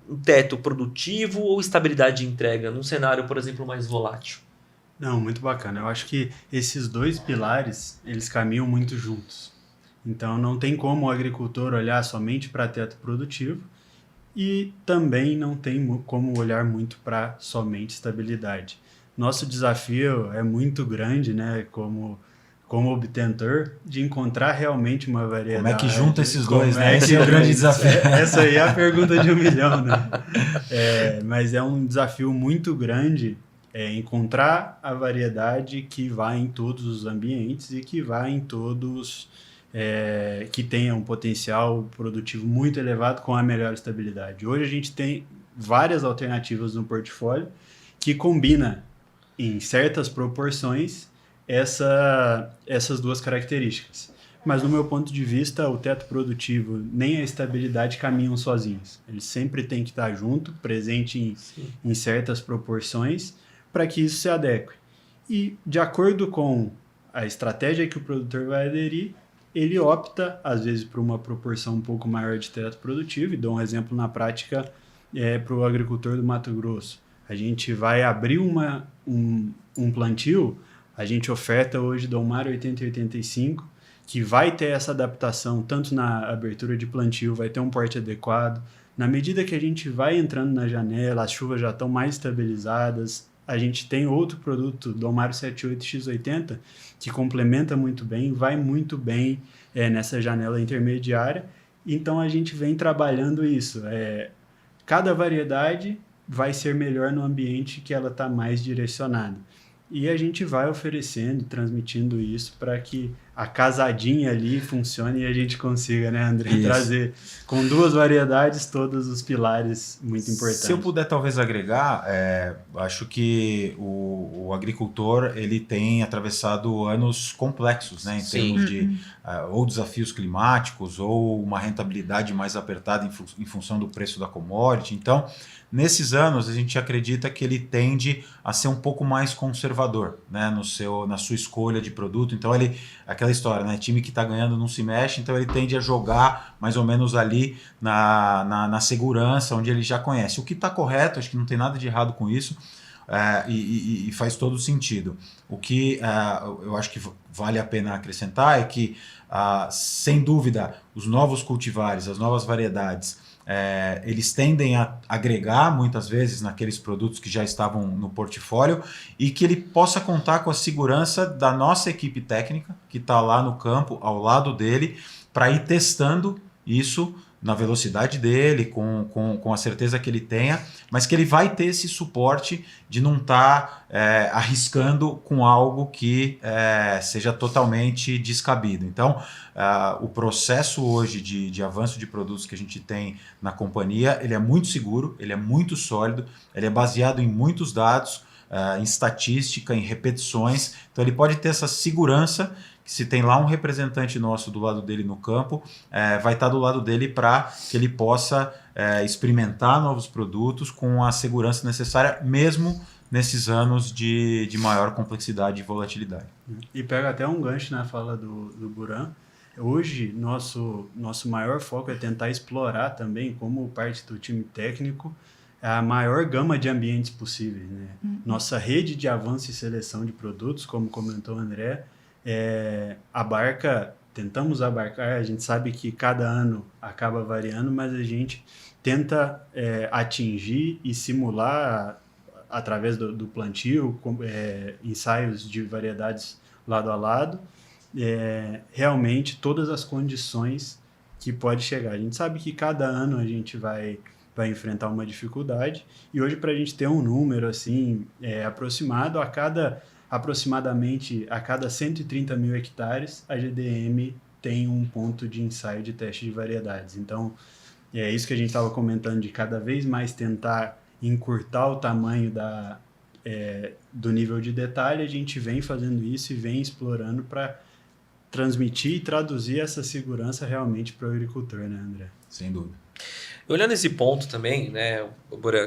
um teto produtivo ou estabilidade de entrega num cenário, por exemplo, mais volátil? Não, muito bacana. Eu acho que esses dois pilares, eles caminham muito juntos. Então, não tem como o agricultor olhar somente para teto produtivo e também não tem como olhar muito para somente estabilidade. Nosso desafio é muito grande, né, como obtentor, de encontrar realmente uma variedade. Como é que junta esses dois, né? Esse é o grande desafio. Essa aí é a pergunta de 1 milhão, né? Mas é um desafio muito grande encontrar a variedade que vai em todos os ambientes e que vai em todos... que tenha um potencial produtivo muito elevado com a melhor estabilidade. Hoje a gente tem várias alternativas no portfólio que combina em certas proporções essas duas características. Mas no meu ponto de vista, o teto produtivo nem a estabilidade caminham sozinhos. Eles sempre têm que estar junto, presente em certas proporções, para que isso se adeque. E de acordo com a estratégia que o produtor vai aderir, ele opta, às vezes, por uma proporção um pouco maior de teto produtivo. E dou um exemplo na prática para o agricultor do Mato Grosso. A gente vai abrir um plantio, a gente oferta hoje do Domar 8085, que vai ter essa adaptação, tanto na abertura de plantio, vai ter um porte adequado. Na medida que a gente vai entrando na janela, as chuvas já estão mais estabilizadas, a gente tem outro produto, Domar 78X80, que complementa muito bem, vai muito bem nessa janela intermediária. Então, a gente vem trabalhando isso. Cada variedade vai ser melhor no ambiente que ela está mais direcionada. E a gente vai oferecendo, transmitindo isso para que a casadinha ali funcione e a gente consiga, né, André, trazer com duas variedades todos os pilares muito importantes. Se eu puder talvez agregar, acho que o agricultor ele tem atravessado anos complexos, né, em termos de ou desafios climáticos ou uma rentabilidade mais apertada em função do preço da commodity. Então, nesses anos, a gente acredita que ele tende a ser um pouco mais conservador, né, na sua escolha de produto. Então, aquela história, né, time que está ganhando não se mexe, então ele tende a jogar mais ou menos ali na segurança, onde ele já conhece. O que está correto, acho que não tem nada de errado com isso, e faz todo sentido. O que eu acho que vale a pena acrescentar é que, sem dúvida, os novos cultivares, as novas variedades, eles tendem a agregar muitas vezes naqueles produtos que já estavam no portfólio e que ele possa contar com a segurança da nossa equipe técnica que está lá no campo, ao lado dele, para ir testando isso na velocidade dele, com a certeza que ele tenha, mas que ele vai ter esse suporte de não estar arriscando com algo que seja totalmente descabido. Então, o processo hoje de avanço de produtos que a gente tem na companhia, ele é muito seguro, ele é muito sólido, ele é baseado em muitos dados, em estatística, em repetições, então ele pode ter essa segurança que se tem lá um representante nosso do lado dele no campo, vai estar do lado dele para que ele possa experimentar novos produtos com a segurança necessária, mesmo nesses anos de maior complexidade e volatilidade. E pega até um gancho na fala do Buran. Hoje, nosso maior foco é tentar explorar também, como parte do time técnico, a maior gama de ambientes possíveis, né? Nossa rede de avanço e seleção de produtos, como comentou o André, tentamos abarcar, a gente sabe que cada ano acaba variando, mas a gente tenta atingir e simular, através do plantio, ensaios de variedades lado a lado, realmente todas as condições que pode chegar. A gente sabe que cada ano a gente vai enfrentar uma dificuldade, e hoje, para a gente ter um número assim, aproximado, aproximadamente a cada 130 mil hectares, a GDM tem um ponto de ensaio de teste de variedades. Então, é isso que a gente estava comentando, de cada vez mais tentar encurtar o tamanho do nível de detalhe. A gente vem fazendo isso e vem explorando para transmitir e traduzir essa segurança realmente para o agricultor, né, André? Sem dúvida. Olhando esse ponto também, né,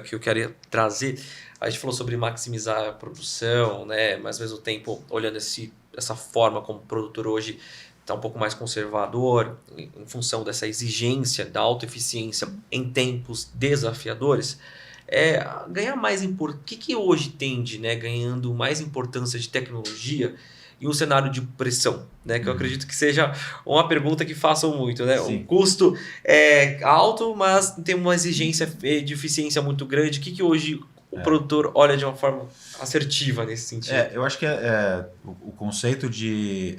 que eu queria trazer, a gente falou sobre maximizar a produção, né, mas ao mesmo tempo, olhando essa forma como o produtor hoje está um pouco mais conservador, em função dessa exigência da autoeficiência em tempos desafiadores, ganhar mais importância. O que hoje tende, né, ganhando mais importância de tecnologia e um cenário de pressão, né? Que eu acredito que seja uma pergunta que façam muito, né? Sim. O custo é alto, mas tem uma exigência de eficiência muito grande. O que hoje o produtor olha de uma forma assertiva nesse sentido? Eu acho que o conceito de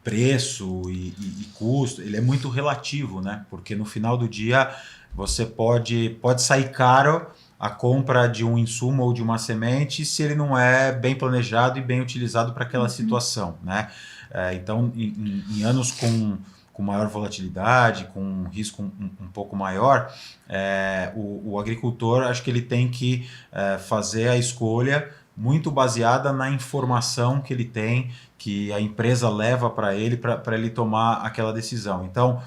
preço e custo, ele é muito relativo, né? Porque no final do dia você pode sair caro a compra de um insumo ou de uma semente se ele não é bem planejado e bem utilizado para aquela situação, né? Então, em anos com maior volatilidade, com um risco um pouco maior, o agricultor, acho que ele tem que fazer a escolha muito baseada na informação que ele tem, que a empresa leva para ele tomar aquela decisão. Então,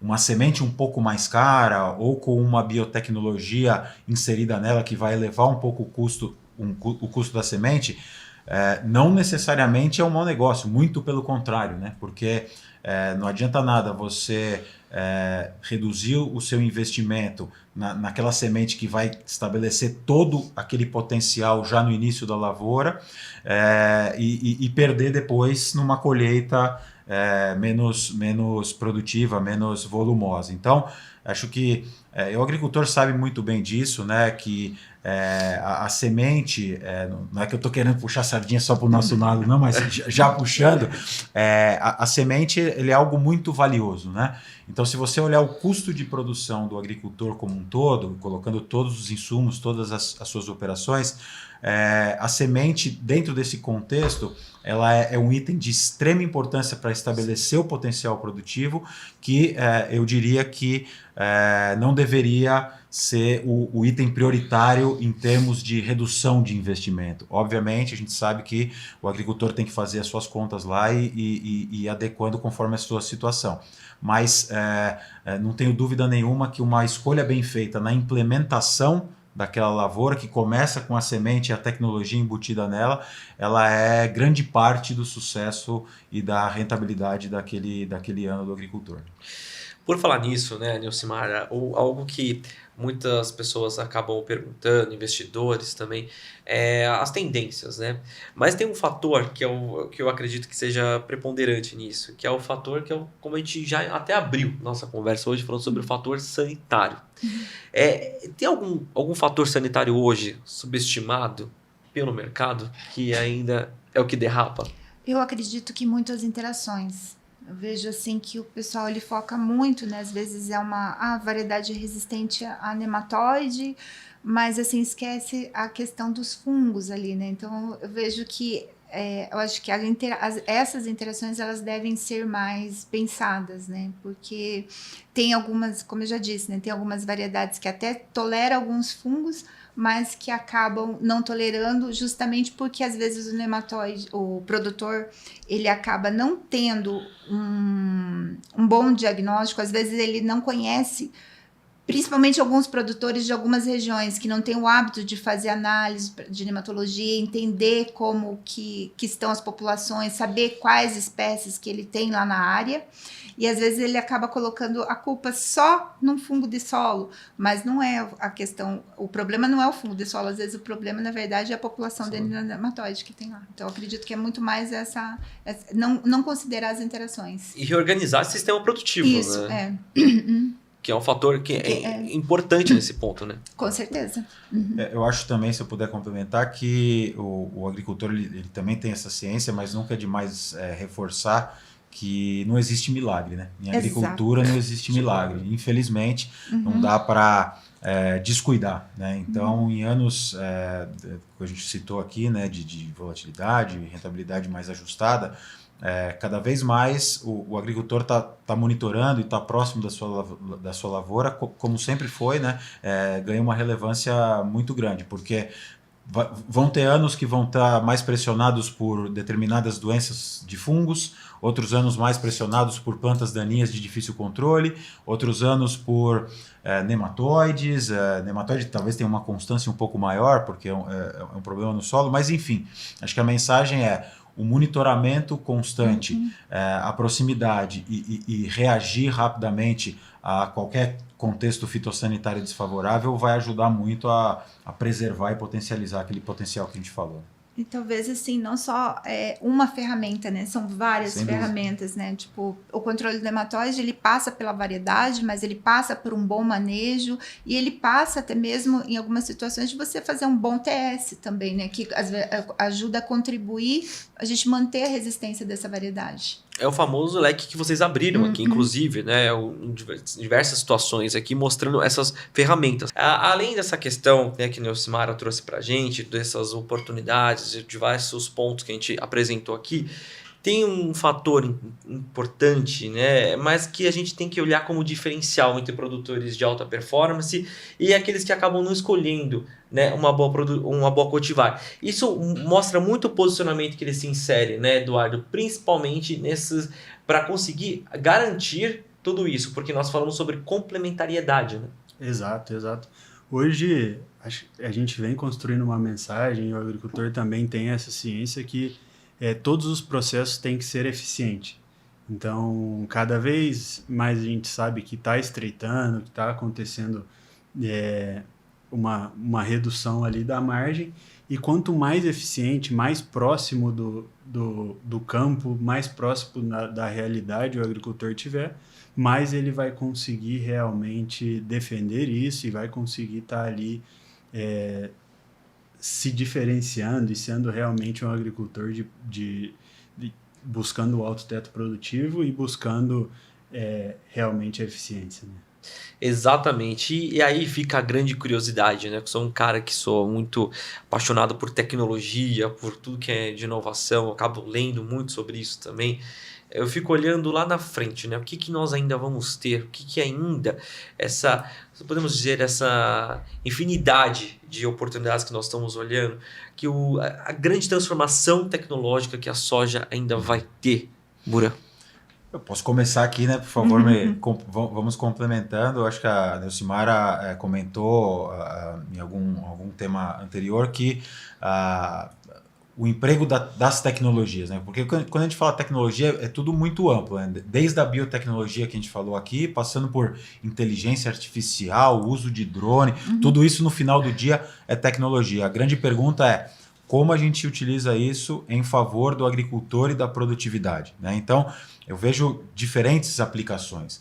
uma semente um pouco mais cara ou com uma biotecnologia inserida nela que vai elevar um pouco o custo da semente, não necessariamente é um mau negócio, muito pelo contrário, né? Porque não adianta nada você reduzir o seu investimento naquela semente que vai estabelecer todo aquele potencial já no início da lavoura e perder depois numa colheita menos produtiva, menos volumosa. Então, acho que o agricultor sabe muito bem disso, né? Que a semente, não é que eu estou querendo puxar a sardinha só para o nosso lado, não, mas já puxando, a semente ele é algo muito valioso, né? Então, se você olhar o custo de produção do agricultor como um todo, colocando todos os insumos, todas as suas operações, a semente, dentro desse contexto, ela é um item de extrema importância para estabelecer o potencial produtivo, que eu diria que não deveria ser o item prioritário em termos de redução de investimento. Obviamente, a gente sabe que o agricultor tem que fazer as suas contas lá e ir adequando conforme a sua situação. Mas não tenho dúvida nenhuma que uma escolha bem feita na implementação daquela lavoura, que começa com a semente e a tecnologia embutida nela, ela é grande parte do sucesso e da rentabilidade daquele ano do agricultor. Por falar nisso, né, Nilcimara, algo que muitas pessoas acabam perguntando, investidores também, é as tendências, né? Mas tem um fator que eu acredito que seja preponderante nisso, que é o fator como a gente já até abriu nossa conversa hoje falando sobre o fator sanitário. Tem algum fator sanitário hoje subestimado pelo mercado que ainda é o que derrapa? Eu acredito que muito as interações. Eu vejo assim que o pessoal ele foca muito, né? Às vezes é uma variedade resistente a nematóide, mas assim esquece a questão dos fungos ali, né? Então eu vejo que eu acho que essas interações elas devem ser mais pensadas, né? Porque tem algumas, como eu já disse, né? Tem algumas variedades que até toleram alguns fungos, mas que acabam não tolerando justamente porque às vezes o nematóide, o produtor, ele acaba não tendo um bom diagnóstico, às vezes ele não conhece, principalmente alguns produtores de algumas regiões que não têm o hábito de fazer análise de nematologia, entender como que estão as populações, saber quais espécies que ele tem lá na área. E às vezes ele acaba colocando a culpa só num fungo de solo, mas não é a questão, o problema não é o fungo de solo, às vezes o problema, na verdade, é a população de nematóide que tem lá. Então, eu acredito que é muito mais não considerar as interações. E reorganizar o sistema produtivo, Isso, né? Que é um fator que é importante nesse ponto, né? Com certeza. Eu acho também, se eu puder complementar, que o agricultor ele também tem essa ciência, mas nunca é demais reforçar que não existe milagre, né? Em agricultura não existe milagre. Infelizmente, não dá para descuidar, né? Então, em anos que a gente citou aqui, né, de volatilidade, rentabilidade mais ajustada, cada vez mais o agricultor está monitorando e está próximo da sua lavoura, como sempre foi, né? Ganha uma relevância muito grande, porque vão ter anos que vão estar mais pressionados por determinadas doenças de fungos, outros anos mais pressionados por plantas daninhas de difícil controle, outros anos por nematóides. Nematóide talvez tenha uma constância um pouco maior, porque é um problema no solo, mas enfim, acho que a mensagem é o monitoramento constante, a proximidade e reagir rapidamente a qualquer contexto fitossanitário desfavorável vai ajudar muito a preservar e potencializar aquele potencial que a gente falou. E talvez, assim, não só uma ferramenta, né? São várias ferramentas, né? Tipo, o controle do nematóide, ele passa pela variedade, mas ele passa por um bom manejo e ele passa até mesmo, em algumas situações, de você fazer um bom TS também, né? Que ajuda a contribuir, a gente manter a resistência dessa variedade. É o famoso leque que vocês abriram aqui, inclusive, né? Em diversas situações aqui, mostrando essas ferramentas. Além dessa questão, né, que a Nilcimara trouxe pra gente, dessas oportunidades, de diversos pontos que a gente apresentou aqui, tem um fator importante, né, mas que a gente tem que olhar como diferencial entre produtores de alta performance e aqueles que acabam não escolhendo, né, uma boa cultivar. Isso mostra muito o posicionamento que ele se insere, né, Eduardo, principalmente para conseguir garantir tudo isso, porque nós falamos sobre complementariedade, né? Exato. Hoje a gente vem construindo uma mensagem, o agricultor também tem essa ciência que todos os processos têm que ser eficientes. Então, cada vez mais a gente sabe que está estreitando, que está acontecendo uma redução ali da margem, e quanto mais eficiente, mais próximo do campo, mais próximo da realidade o agricultor tiver, mais ele vai conseguir realmente defender isso e vai conseguir estar ali se diferenciando e sendo realmente um agricultor buscando o alto teto produtivo e buscando realmente a eficiência, né? Exatamente, e aí fica a grande curiosidade, né? Eu sou um cara que sou muito apaixonado por tecnologia, por tudo que é de inovação, eu acabo lendo muito sobre isso também. Eu fico olhando lá na frente, né? O que nós ainda vamos ter, o que ainda podemos dizer, essa infinidade de oportunidades que nós estamos olhando, que a grande transformação tecnológica que a soja ainda vai ter, Mura. Eu posso começar aqui, né? Por favor, vamos complementando. Eu acho que a Nilcimara comentou em algum tema anterior que o emprego das tecnologias, né? Porque quando a gente fala tecnologia, é tudo muito amplo, né? Desde a biotecnologia que a gente falou aqui, passando por inteligência artificial, uso de drone, tudo isso no final do dia é tecnologia. A grande pergunta é como a gente utiliza isso em favor do agricultor e da produtividade, né? Então, eu vejo diferentes aplicações.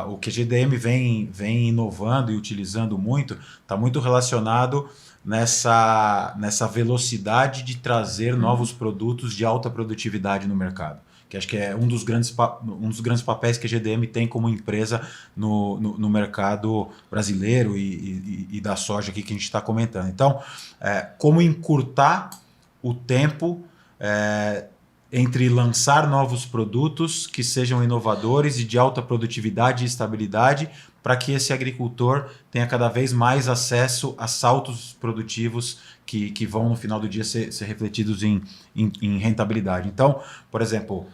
O que a GDM vem inovando e utilizando muito, está muito relacionado nessa velocidade de trazer novos produtos de alta produtividade no mercado, que acho que é um dos grandes papéis que a GDM tem como empresa no mercado brasileiro e da soja aqui que a gente está comentando. Então, como encurtar o tempo entre lançar novos produtos que sejam inovadores e de alta produtividade e estabilidade, para que esse agricultor tenha cada vez mais acesso a saltos produtivos que vão, no final do dia, ser refletidos em rentabilidade. Então, por exemplo,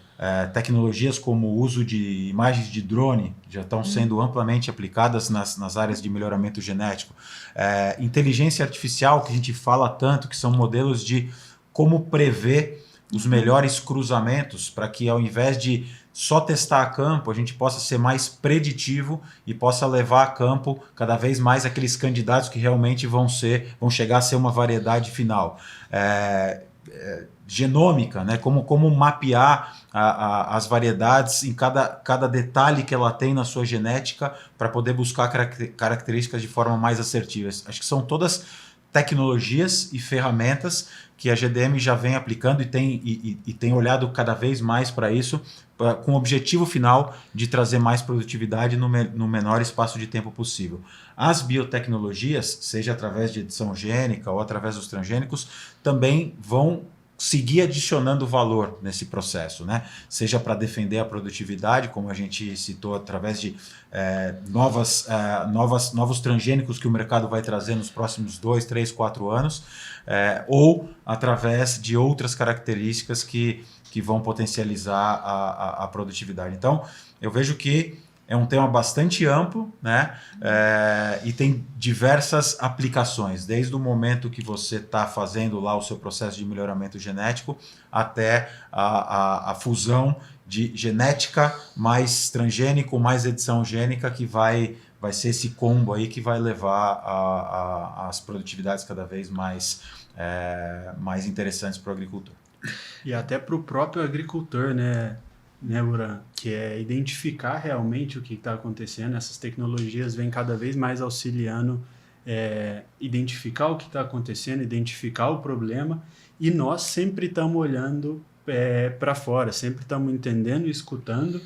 tecnologias como o uso de imagens de drone já estão sendo amplamente aplicadas nas áreas de melhoramento genético. Inteligência artificial, que a gente fala tanto, que são modelos de como prever os melhores cruzamentos, para que, ao invés de só testar a campo, a gente possa ser mais preditivo e possa levar a campo cada vez mais aqueles candidatos que realmente vão chegar a ser uma variedade final. Genômica, né? Como mapear as variedades em cada detalhe que ela tem na sua genética para poder buscar características de forma mais assertiva. Acho que são todas tecnologias e ferramentas que a GDM já vem aplicando e tem olhado cada vez mais para isso, com o objetivo final de trazer mais produtividade no menor espaço de tempo possível. As biotecnologias, seja através de edição gênica ou através dos transgênicos, também vão seguir adicionando valor nesse processo, né? Seja para defender a produtividade, como a gente citou, através de novos transgênicos que o mercado vai trazer nos próximos 2, 3, 4 anos, ou através de outras características que vão potencializar a produtividade. Então, eu vejo que é um tema bastante amplo, né? E tem diversas aplicações, desde o momento que você está fazendo lá o seu processo de melhoramento genético até a fusão de genética mais transgênico, mais edição gênica, que vai ser esse combo aí que vai levar as produtividades cada vez mais interessantes para o agricultor. E até para o próprio agricultor, né, Uran, que é identificar realmente o que está acontecendo. Essas tecnologias vêm cada vez mais auxiliando identificar o que está acontecendo, identificar o problema, e nós sempre estamos olhando para fora, sempre estamos entendendo e escutando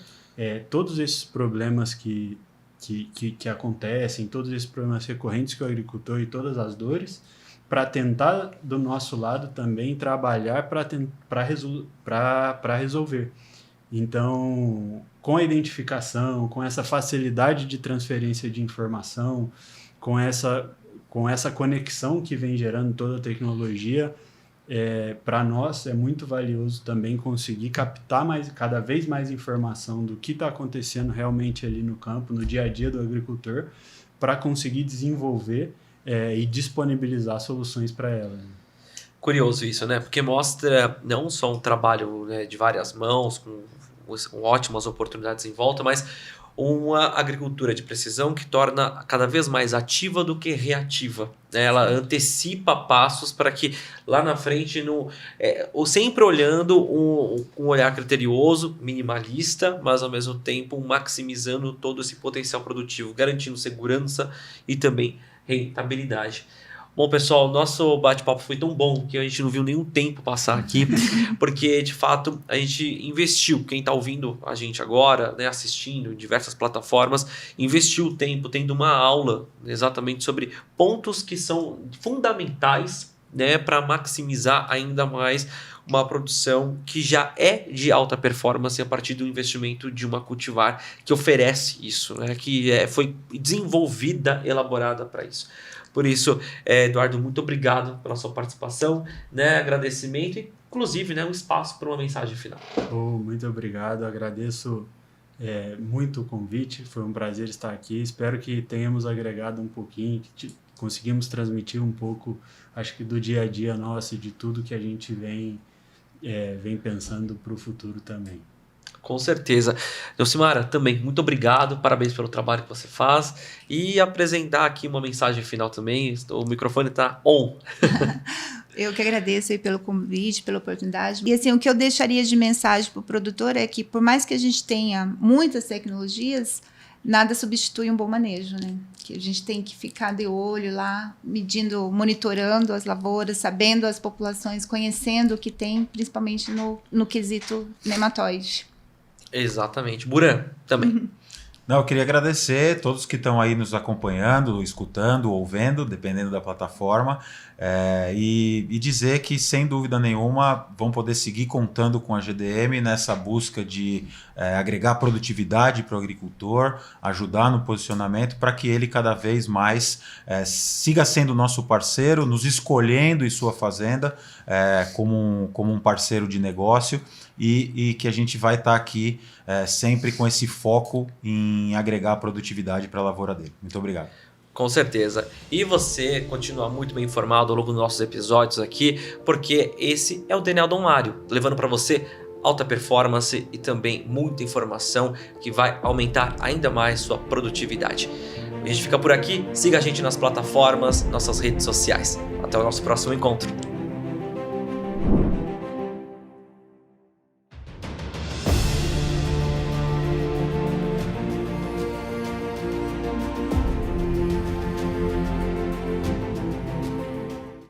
todos esses problemas que acontecem, todos esses problemas recorrentes que o agricultor e todas as dores, para tentar, do nosso lado, também trabalhar para resolver. Então, com a identificação, com essa facilidade de transferência de informação, com essa conexão que vem gerando toda a tecnologia, para nós é muito valioso também conseguir captar cada vez mais informação do que está acontecendo realmente ali no campo, no dia a dia do agricultor, para conseguir desenvolver e disponibilizar soluções para ela. Curioso isso, né? Porque mostra não só um trabalho, né, de várias mãos, com ótimas oportunidades em volta, mas uma agricultura de precisão que torna cada vez mais ativa do que reativa. Ela antecipa passos para que lá na frente, sempre olhando um olhar criterioso, minimalista, mas ao mesmo tempo maximizando todo esse potencial produtivo, garantindo segurança e também rentabilidade. Bom, pessoal, nosso bate-papo foi tão bom que a gente não viu nenhum tempo passar aqui, porque, de fato, a gente investiu. Quem está ouvindo a gente agora, né, assistindo em diversas plataformas, investiu o tempo tendo uma aula exatamente sobre pontos que são fundamentais, né, para maximizar ainda mais uma produção que já é de alta performance a partir do investimento de uma cultivar que oferece isso, né, que foi desenvolvida, elaborada para isso. Por isso, Eduardo, muito obrigado pela sua participação, né? Agradecimento e, inclusive, né, um espaço para uma mensagem final. Muito obrigado, agradeço muito o convite, foi um prazer estar aqui, espero que tenhamos agregado um pouquinho, que conseguimos transmitir um pouco, acho que do dia a dia nosso e de tudo que a gente vem pensando para o futuro também. Com certeza. Neucimara, também, muito obrigado, parabéns pelo trabalho que você faz e apresentar aqui uma mensagem final também, o microfone está on. Eu que agradeço aí pelo convite, pela oportunidade. E assim, o que eu deixaria de mensagem para o produtor é que, por mais que a gente tenha muitas tecnologias, nada substitui um bom manejo, né? Que a gente tem que ficar de olho lá, medindo, monitorando as lavouras, sabendo as populações, conhecendo o que tem, principalmente no quesito nematóide. Exatamente. Buran, também. Não, eu queria agradecer a todos que estão aí nos acompanhando, escutando, ouvindo, dependendo da plataforma, e dizer que, sem dúvida nenhuma, vão poder seguir contando com a GDM nessa busca de agregar produtividade para o agricultor, ajudar no posicionamento para que ele cada vez mais siga sendo nosso parceiro, nos escolhendo em sua fazenda como um parceiro de negócio, e que a gente vai estar aqui sempre com esse foco em agregar produtividade para a lavoura dele. Muito obrigado. Com certeza. E você continua muito bem informado ao longo dos nossos episódios aqui, porque esse é o DNA Dom Mário, levando para você alta performance e também muita informação que vai aumentar ainda mais sua produtividade. A gente fica por aqui, siga a gente nas plataformas, nossas redes sociais. Até o nosso próximo encontro.